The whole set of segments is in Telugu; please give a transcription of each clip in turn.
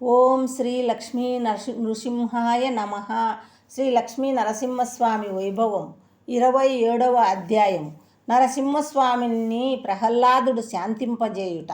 ఓం శ్రీ లక్ష్మీ నృసింహాయ నమ. శ్రీ లక్ష్మీ నరసింహస్వామి వైభవం 27వ అధ్యాయం. నరసింహస్వామిని ప్రహ్లాదుడు శాంతింపజేయుట.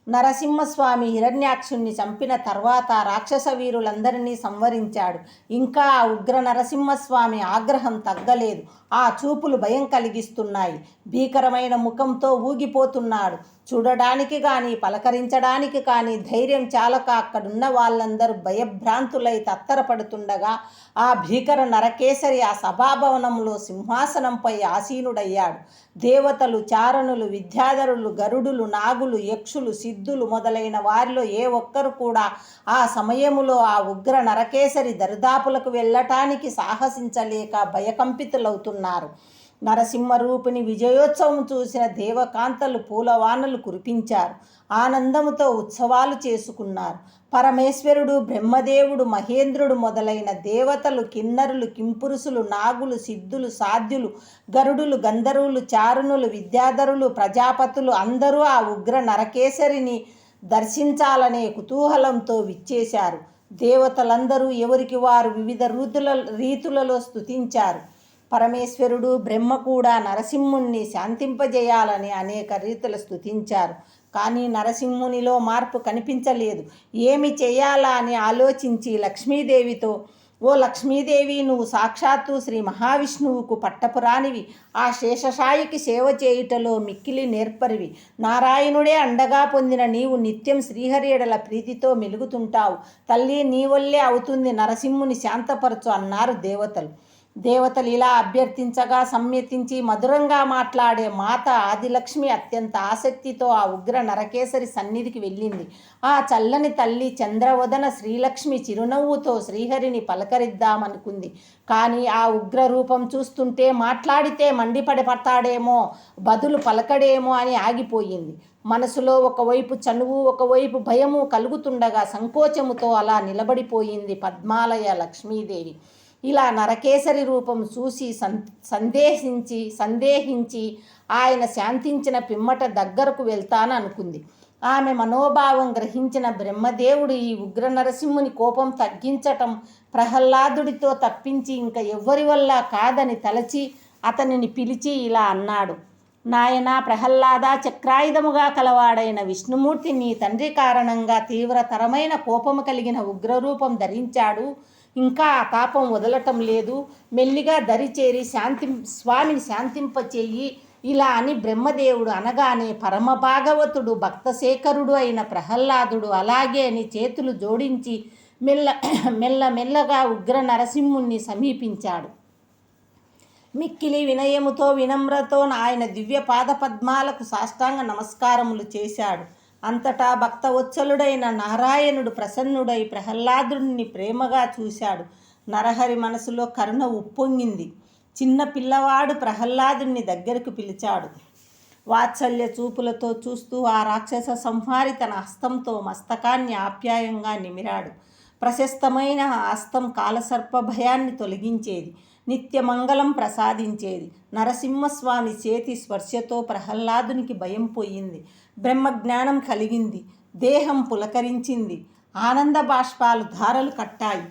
నరసింహస్వామి హిరణ్యాక్షుణ్ణి చంపిన తర్వాత రాక్షస వీరులందరినీ సంవరించాడు. ఇంకా ఆ ఉగ్ర నరసింహస్వామి ఆగ్రహం తగ్గలేదు. ఆ చూపులు భయం కలిగిస్తున్నాయి. భీకరమైన ముఖంతో ఊగిపోతున్నాడు. చూడడానికి కానీ పలకరించడానికి కానీ ధైర్యం చాలక అక్కడున్న వాళ్ళందరూ భయభ్రాంతులై తత్తరపడుతుండగా ఆ భీకర నరకేసరి ఆ సభాభవనంలో సింహాసనంపై ఆసీనుడయ్యాడు. దేవతలు, చారణులు, విద్యాధరులు, గరుడులు, నాగులు, యక్షులు, సిద్ధులు మొదలైన వారిలో ఏ ఒక్కరు కూడా ఆ సమయములో ఆ ఉగ్ర నరకేసరి దరిదాపులకు వెళ్ళటానికి సాహసించలేక భయకంపితులవుతున్నారు. నరసింహరూపిణి విజయోత్సవం చూసిన దేవకాంతలు పూలవానలు కురిపించారు. ఆనందముతో ఉత్సవాలు చేసుకున్నారు. పరమేశ్వరుడు, బ్రహ్మదేవుడు, మహేంద్రుడు మొదలైన దేవతలు, కిన్నరులు, కింపురుషులు, నాగులు, సిద్ధులు, సాధ్యులు, గరుడులు, గంధర్వులు, చారుణులు, విద్యాధరులు, ప్రజాపతులు అందరూ ఆ ఉగ్ర నరకేసరిని దర్శించాలనే కుతూహలంతో విచ్చేశారు. దేవతలందరూ ఎవరికి వారు వివిధ రీతులలో స్తుతించారు. పరమేశ్వరుడు, బ్రహ్మ కూడా నరసింహుణ్ణి శాంతింపజేయాలని అనేక రీతులు స్తుతించారు. కానీ నరసింహునిలో మార్పు కనిపించలేదు. ఏమి చేయాలా అని ఆలోచించి లక్ష్మీదేవితో, ఓ లక్ష్మీదేవి, నువ్వు సాక్షాత్తు శ్రీ మహావిష్ణువుకు పట్టపురానివి. ఆ శేషశాయికి సేవ చేయుటలో మిక్కిలి నేర్పరివి. నారాయణుడే అండగా పొందిన నీవు నిత్యం శ్రీహరి ఎడల ప్రీతితో మెలుగుతుంటావు. తల్లి, నీ వల్లే అవుతుంది, నరసింహుని శాంతపరచు అన్నారు దేవతలు. దేవతలు ఇలా అభ్యర్థించగా సమ్మతించి మధురంగా మాట్లాడే మాత ఆదిలక్ష్మి అత్యంత ఆసక్తితో ఆ ఉగ్ర నరకేసరి సన్నిధికి వెళ్ళింది. ఆ చల్లని తల్లి చంద్రవదన శ్రీలక్ష్మి చిరునవ్వుతో శ్రీహరిని పలకరిద్దామనుకుంది. కానీ ఆ ఉగ్ర రూపం చూస్తుంటే మాట్లాడితే మండిపడతాడేమో, బదులు పలకడేమో అని ఆగిపోయింది. మనసులో ఒకవైపు చనువు, ఒకవైపు భయము కలుగుతుండగా సంకోచముతో అలా నిలబడిపోయింది పద్మాలయ లక్ష్మీదేవి. ఇలా నరకేసరి రూపం చూసి సందేహించి ఆయన శాంతించిన పిమ్మట దగ్గరకు వెళ్తాననుకుంది. ఆమె మనోభావం గ్రహించిన బ్రహ్మదేవుడు ఈ ఉగ్ర నరసింహుని కోపం తగ్గించటం ప్రహ్లాదుడితో తప్పించి ఇంకా ఎవ్వరి వల్ల కాదని తలచి అతనిని పిలిచి ఇలా అన్నాడు. నాయనా ప్రహ్లాద, చక్రాయుధముగా కలవాడైన విష్ణుమూర్తి నీ తండ్రి కారణంగా తీవ్రతరమైన కోపము కలిగిన ఉగ్రరూపం ధరించాడు. ఇంకా ఆ తాపం వదలటం లేదు. మెల్లిగా దరిచేరి స్వామిని శాంతింపచేయి ఇలా అని బ్రహ్మదేవుడు అనగానే పరమభాగవతుడు, భక్తశేఖరుడు అయిన ప్రహ్లాదుడు అలాగే అని చేతులు జోడించి మెల్లగా ఉగ్ర నరసింహుణ్ణి సమీపించాడు. మిక్కిలి వినయముతో వినమ్రతో ఆయన దివ్య పాదపద్మాలకు సాష్టాంగ నమస్కారములు చేశాడు. అంతటా భక్తవత్సలుడైన నారాయణుడు ప్రసన్నుడై ప్రహ్లాదుడిని ప్రేమగా చూశాడు. నరహరి మనసులో కరుణ ఉప్పొంగింది. చిన్న పిల్లవాడు ప్రహ్లాదుడిని దగ్గరకు పిలిచాడు. వాత్సల్య చూపులతో చూస్తూ ఆ రాక్షస సంహారి తన హస్తంతో మస్తకాన్ని ఆప్యాయంగా నిమిరాడు. ప్రశస్తమైన హస్తం కాలసర్ప భయాన్ని తొలగించేది, నిత్యమంగళం ప్రసాదించేది. నరసింహస్వామి చేతి స్పర్శతో ప్రహ్లాదునికి భయం పోయింది, బ్రహ్మజ్ఞానం కలిగింది, దేహం పులకరించింది, ఆనంద బాష్పాలు ధారలు కట్టాయి.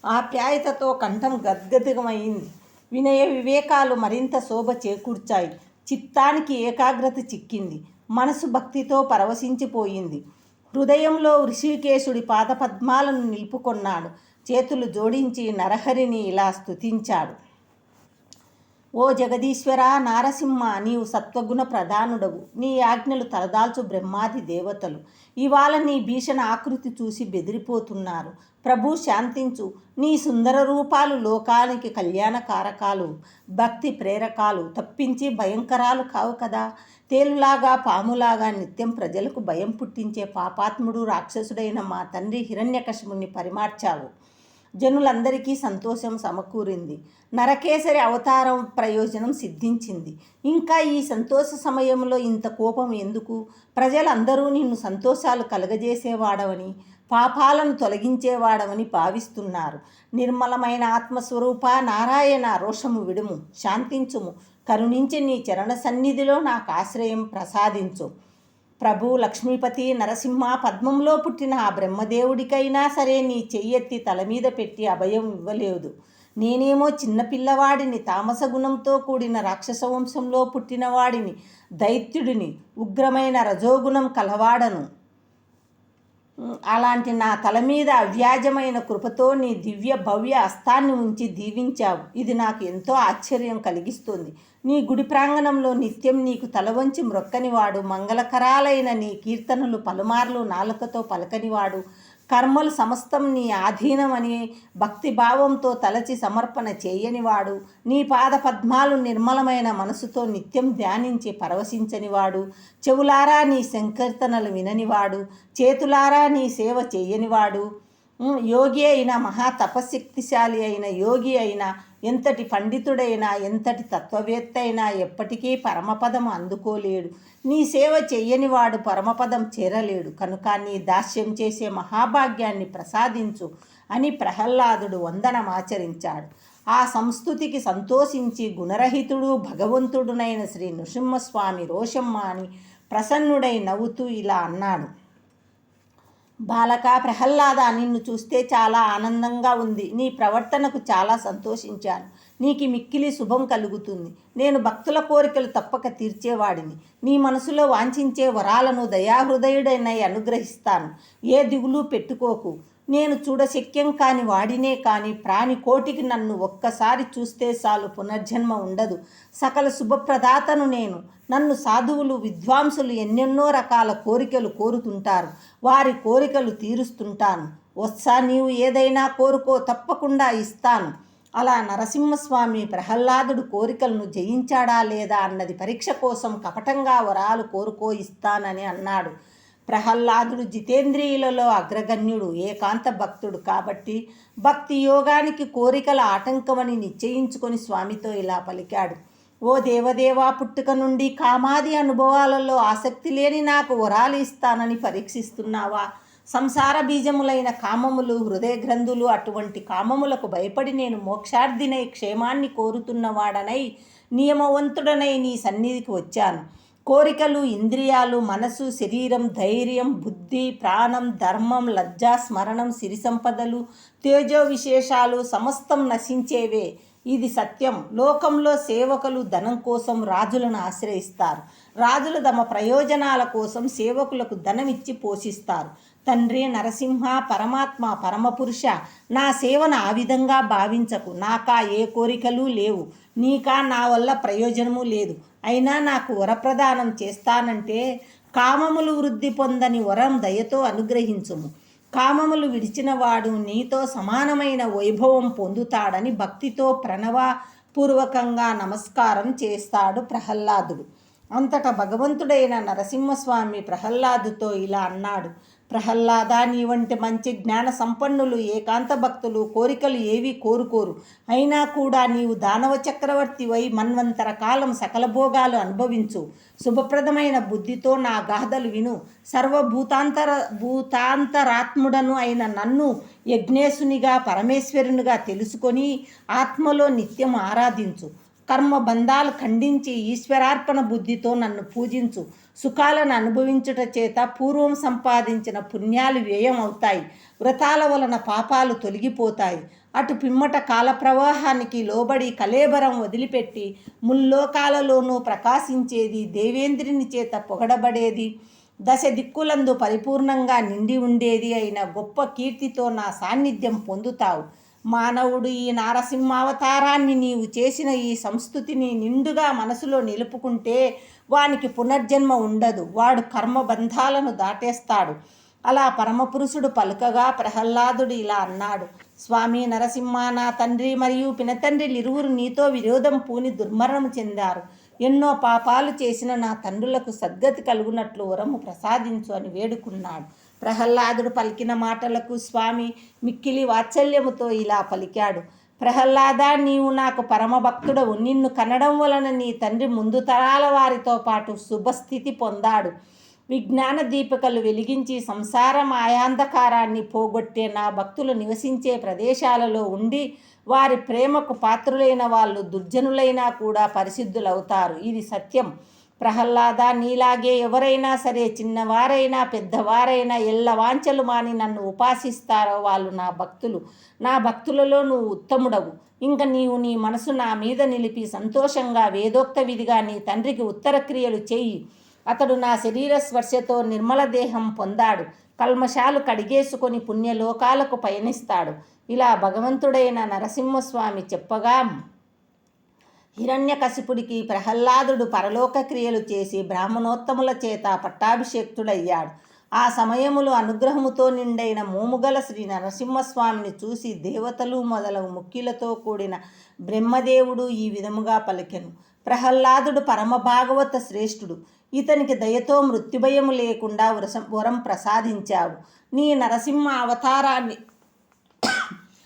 ఆప్యాయతతో కంఠం గద్గదమైంది. వినయ వివేకాలు మరింత శోభ చేకూర్చాయి. చిత్తానికి ఏకాగ్రత చిక్కింది. మనసు భక్తితో పరవశించిపోయింది. హృదయంలో ఋషికేశుడి పాదపద్మాలను నిలుపుకొన్నాడు. చేతులు జోడించి నరహరిని ఇలా స్తుతించాడు. ఓ జగదీశ్వర నారసింహ, నీవు సత్వగుణ ప్రధానుడవు. నీ ఆజ్ఞలు తలదాల్చు బ్రహ్మాది దేవతలు ఇవాళ నీ భీషణ ఆకృతి చూసి బెదిరిపోతున్నారు. ప్రభు శాంతించు. నీ సుందర రూపాలు లోకానికి కళ్యాణకారకాలు, భక్తి ప్రేరకాలు తప్పించి భయంకరాలు కావు కదా. తేలులాగా పాములాగా నిత్యం ప్రజలకు భయం పుట్టించే పాపాత్ముడు రాక్షసుడైన మా తండ్రి హిరణ్యకశిపుణ్ణి పరిమార్చావు. జనులందరికీ సంతోషం సమకూరింది. నరకేసరి అవతారం ప్రయోజనం సిద్ధించింది. ఇంకా ఈ సంతోష సమయంలో ఇంత కోపం ఎందుకు? ప్రజలందరూ నిన్ను సంతోషాలు కలగజేసేవాడవని, పాపాలను తొలగించేవాడవని భావిస్తున్నారు. నిర్మలమైన ఆత్మస్వరూప నారాయణ, రోషము విడుము, శాంతించుము, కరుణించి నీ చరణ సన్నిధిలో నాకు ఆశ్రయం ప్రసాదించు. ప్రభు లక్ష్మీపతి నరసింహ పద్మంలో పుట్టిన ఆ బ్రహ్మదేవుడికైనా సరే నీ చెయ్యెత్తి తల మీద పెట్టి అభయం ఇవ్వలేదు. నేనేమో చిన్నపిల్లవాడిని, తామస గుణంతో కూడిన రాక్షస వంశంలో పుట్టినవాడిని, దైత్యుడిని, ఉగ్రమైన రజోగుణం కలవాడను. అలాంటి నా తల మీద అవ్యాజమైన కృపతో నీ దివ్య భవ్య హస్తాన్ని ఉంచి దీవించావు. ఇది నాకు ఎంతో ఆశ్చర్యం కలిగిస్తుంది. నీ గుడి ప్రాంగణంలో నిత్యం నీకు తల వంచి మ్రొక్కనివాడు, మంగళకరాలైన నీ కీర్తనలు పలుమార్లు నాలుకతో పలకనివాడు, కర్మలు సమస్తం నీ ఆధీనమని భక్తిభావంతో తలచి సమర్పణ చేయనివాడు, నీ పాద పద్మాలు నిర్మలమైన మనసుతో నిత్యం ధ్యానించి పరవశించనివాడు, చెవులారా నీ సంకీర్తనలు విననివాడు, చేతులారా నీ సేవ చేయనివాడు, యోగి అయిన మహాతపశక్తిశాలి అయిన యోగి అయినా, ఎంతటి పండితుడైనా, ఎంతటి తత్వవేత్త అయినా ఎప్పటికీ పరమపదము అందుకోలేడు. నీ సేవ చెయ్యనివాడు పరమపదం చేరలేడు. కనుక నీ దాస్యం చేసే మహాభాగ్యాన్ని ప్రసాదించు అని ప్రహ్లాదుడు వందనమాచరించాడు. ఆ సంస్తుతికి సంతోషించి గుణరహితుడు భగవంతుడునైన శ్రీ నృసింహస్వామి రోషమ్మ అని ప్రసన్నుడై నవ్వుతూ ఇలా అన్నాడు. బాలక ప్రహ్లాద, నిన్ను చూస్తే చాలా ఆనందంగా ఉంది. నీ ప్రవర్తనకు చాలా సంతోషించాను. నీకు మిక్కిలి శుభం కలుగుతుంది. నేను భక్తుల కోరికలు తప్పక తీర్చేవాడిని. నీ మనసులో వాంఛించే వరాలను దయాహృదయుడైనై అనుగ్రహిస్తాను. ఏ దిగులు పెట్టుకోకు. నేను చూడశక్యం కాని వాడినే కాని ప్రాణి కోటికి నన్ను ఒక్కసారి చూస్తే చాలు, పునర్జన్మ ఉండదు. సకల శుభప్రదాతను నేను. నన్ను సాధువులు విద్వాంసులు ఎన్నెన్నో రకాల కోరికలు కోరుతుంటారు. వారి కోరికలు తీరుస్తుంటాను. వత్సా, నీవు ఏదైనా కోరుకో, తప్పకుండా ఇస్తాను. అలా నరసింహస్వామి ప్రహ్లాదుడు కోరికలను జయించాడా లేదా అన్నది పరీక్ష కోసం కపటంగా వరాలు కోరుకో ఇస్తానని అన్నాడు. ప్రహ్లాదుడు జితేంద్రియులలో అగ్రగణ్యుడు, ఏకాంత భక్తుడు కాబట్టి భక్తి యోగానికి కోరికల ఆటంకమని నిశ్చయించుకొని స్వామితో ఇలా పలికాడు. ఓ దేవదేవా, పుట్టుక నుండి కామాది అనుభవాలలో ఆసక్తి లేని నాకు వరాలు ఇస్తానని పరీక్షిస్తున్నావా? సంసార బీజములైన కామములు, హృదయ గ్రంథులు, అటువంటి కామములకు భయపడి నేను మోక్షార్థినై క్షేమాన్ని కోరుతున్నవాడనై నియమవంతుడనై నీ సన్నిధికి వచ్చాను. కోరికలు, ఇంద్రియాలు, మనసు, శరీరం, ధైర్యం, బుద్ధి, ప్రాణం, ధర్మం, లజ్జ, స్మరణం, సిరి సంపదలు, తేజో విశేషాలు సమస్తం నశించేవే. ఇది సత్యం. లోకంలో సేవకులు ధనం కోసం రాజులను ఆశ్రయిస్తారు. రాజులు తమ ప్రయోజనాల కోసం సేవకులకు ధనమిచ్చి పోషిస్తారు. తండ్రి నరసింహ, పరమాత్మ, పరమపురుష, నా సేవను ఆ విధంగా భావించకు. నాకా ఏ కోరికలు లేవు. నీకా నా వల్ల ప్రయోజనము లేదు. అయినా నాకు వరప్రదానం చేస్తానంటే కామములు వృద్ధి పొందని వరం దయతో అనుగ్రహించుము. కామములు విడిచినవాడు నీతో సమానమైన వైభవం పొందుతాడని భక్తితో ప్రణవపూర్వకంగా నమస్కారం చేస్తాడు ప్రహ్లాదుడు. అంతటా భగవంతుడైన నరసింహస్వామి ప్రహ్లాదుతో ఇలా అన్నాడు. ప్రహ్లాద, నీ వంటి మంచి జ్ఞాన సంపన్నులు ఏకాంత భక్తులు కోరికలు ఏవీ కోరుకోరు. అయినా కూడా నీవు దానవ చక్రవర్తివై మన్వంతర కాలం సకల భోగాలు అనుభవించు. శుభప్రదమైన బుద్ధితో నా గాథలు విను. భూతాంతరాత్ముడను అయిన నన్ను యజ్ఞేశునిగా, పరమేశ్వరునిగా తెలుసుకొని ఆత్మలో నిత్యం ఆరాధించు. కర్మబంధాలు ఖండించి ఈశ్వరార్పణ బుద్ధితో నన్ను పూజించు. సుఖాలను అనుభవించుట చేత పూర్వం సంపాదించిన పుణ్యాలు వ్యయం అవుతాయి. వ్రతాల వలన పాపాలు తొలగిపోతాయి. అటు పిమ్మట కాల ప్రవాహానికి లోబడి కలేబరం వదిలిపెట్టి ముల్లోకాలలోనూ ప్రకాశించేది, దేవేంద్రుని చేత పొగడబడేది, దశ దిక్కులందు పరిపూర్ణంగా నిండి ఉండేది అయిన గొప్ప కీర్తితో నా సాన్నిధ్యం పొందుతావు. మానవుడు ఈ నారసింహావతారాన్ని, నీవు చేసిన ఈ సంస్తుతిని నిండుగా మనసులో నిలుపుకుంటే వానికి పునర్జన్మ ఉండదు. వాడు కర్మబంధాలను దాటేస్తాడు. అలా పరమపురుషుడు పలుకగా ప్రహ్లాదుడు ఇలా అన్నాడు. స్వామి నరసింహ, నా తండ్రి మరియు పినతండ్రిలిరువురు నీతో విరోధం పూని దుర్మరణం చెందారు. ఎన్నో పాపాలు చేసిన నా తండ్రులకు సద్గతి కలుగునట్లు వరము ప్రసాదించు అని వేడుకున్నాడు. ప్రహ్లాదుడు పలికిన మాటలకు స్వామి మిక్కిలి వాత్సల్యముతో ఇలా పలికాడు. ప్రహ్లాద, నీవు నాకు పరమభక్తుడవు. నిన్ను కనడం వలన నీ తండ్రి ముందు తరాల వారితో పాటు శుభస్థితి పొందాడు. విజ్ఞాన దీపికలు వెలిగించి సంసార మాయాంధకారాన్ని పోగొట్టే నా భక్తులు నివసించే ప్రదేశాలలో ఉండి వారి ప్రేమకు పాత్రులైన వాళ్ళు దుర్జనులైనా కూడా పరిశుద్ధులవుతారు. ఇది సత్యం. ప్రహ్లాద, నీలాగే ఎవరైనా సరే, చిన్నవారైనా పెద్దవారైనా, ఎల్ల వాంఛలు మాని నన్ను ఉపాసిస్తారో వాళ్ళు నా భక్తులు. నా భక్తులలో నువ్వు ఉత్తముడవు. ఇంక నీవు నీ మనసు నా మీద నిలిపి సంతోషంగా వేదోక్త విధిగా నీ తండ్రికి ఉత్తర క్రియలు చెయ్యి. అతడు నా శరీర స్పర్శతో నిర్మల దేహం పొందాడు. కల్మషాలు కడిగేసుకొని పుణ్యలోకాలకు పయనిస్తాడు. ఇలా భగవంతుడైన నరసింహస్వామి చెప్పగా హిరణ్యకశిపుడికి ప్రహ్లాదుడు పరలోక క్రియలు చేసి బ్రాహ్మణోత్తముల చేత పట్టాభిషేక్తుడయ్యాడు. ఆ సమయములో అనుగ్రహముతో నిండైన మోముగల శ్రీ నరసింహస్వామిని చూసి దేవతలు మొదలగు ముఖ్యులతో కూడిన బ్రహ్మదేవుడు ఈ విధముగా పలికెను. ప్రహ్లాదుడు పరమభాగవత శ్రేష్ఠుడు. ఇతనికి దయతో మృత్యుభయము లేకుండా వరం ప్రసాదించావు. నీ నరసింహ అవతారాన్ని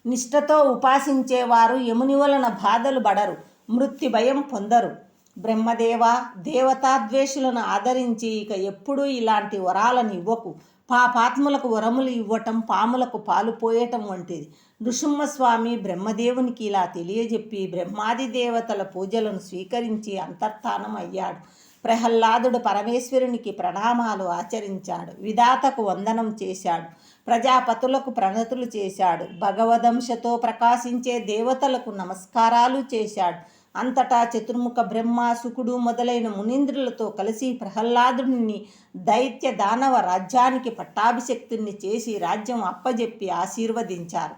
నిష్ఠతో ఉపాసించేవారు యముని వలన బాధలు పడరు, మృత్యుభయం పొందరు. బ్రహ్మదేవ, దేవతాద్వేషులను ఆదరించి ఇక ఎప్పుడూ ఇలాంటి వరాలను ఇవ్వకు. పాపాత్ములకు వరములు ఇవ్వటం పాములకు పాలు పోయటం వంటిది. నృసింహస్వామి బ్రహ్మదేవునికి ఇలా తెలియజెప్పి బ్రహ్మాది దేవతల పూజలను స్వీకరించి అంతర్ధానం అయ్యాడు. ప్రహ్లాదుడు పరమేశ్వరునికి ప్రణామాలు ఆచరించాడు. విధాతకు వందనం చేశాడు. ప్రజాపతులకు ప్రణతులు చేశాడు. భగవదంశతో ప్రకాశించే దేవతలకు నమస్కారాలు చేశాడు. అంతటా చతుర్ముఖ బ్రహ్మ, శుకుడు మొదలైన మునీంద్రులతో కలిసి ప్రహ్లాదుడిని దైత్య దానవ రాజ్యానికి పట్టాభిషక్తుని చేసి రాజ్యం అప్పజెప్పి ఆశీర్వదించారు.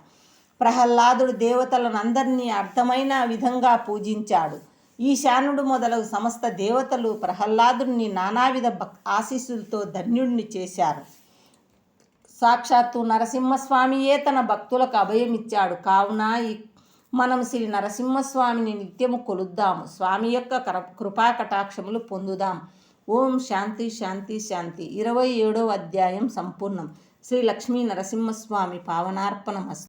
ప్రహ్లాదుడు దేవతలనందరినీ అర్థమైన విధంగా పూజించాడు. ఈశానుడు మొదలగు సమస్త దేవతలు ప్రహ్లాదుడిని నానావిధ ఆశీస్సులతో ధన్యుడిని చేశారు. సాక్షాత్తు నరసింహస్వామియే తన భక్తులకు అభయమిచ్చాడు. కావున మనం శ్రీ నరసింహస్వామిని నిత్యము కొలుద్దాము. స్వామి యొక్క కృపా కటాక్షములు పొందుదాం. ఓం శాంతి శాంతి శాంతి. 27వ అధ్యాయం సంపూర్ణం. శ్రీ లక్ష్మీ నరసింహస్వామి పావనార్పణమస్తు.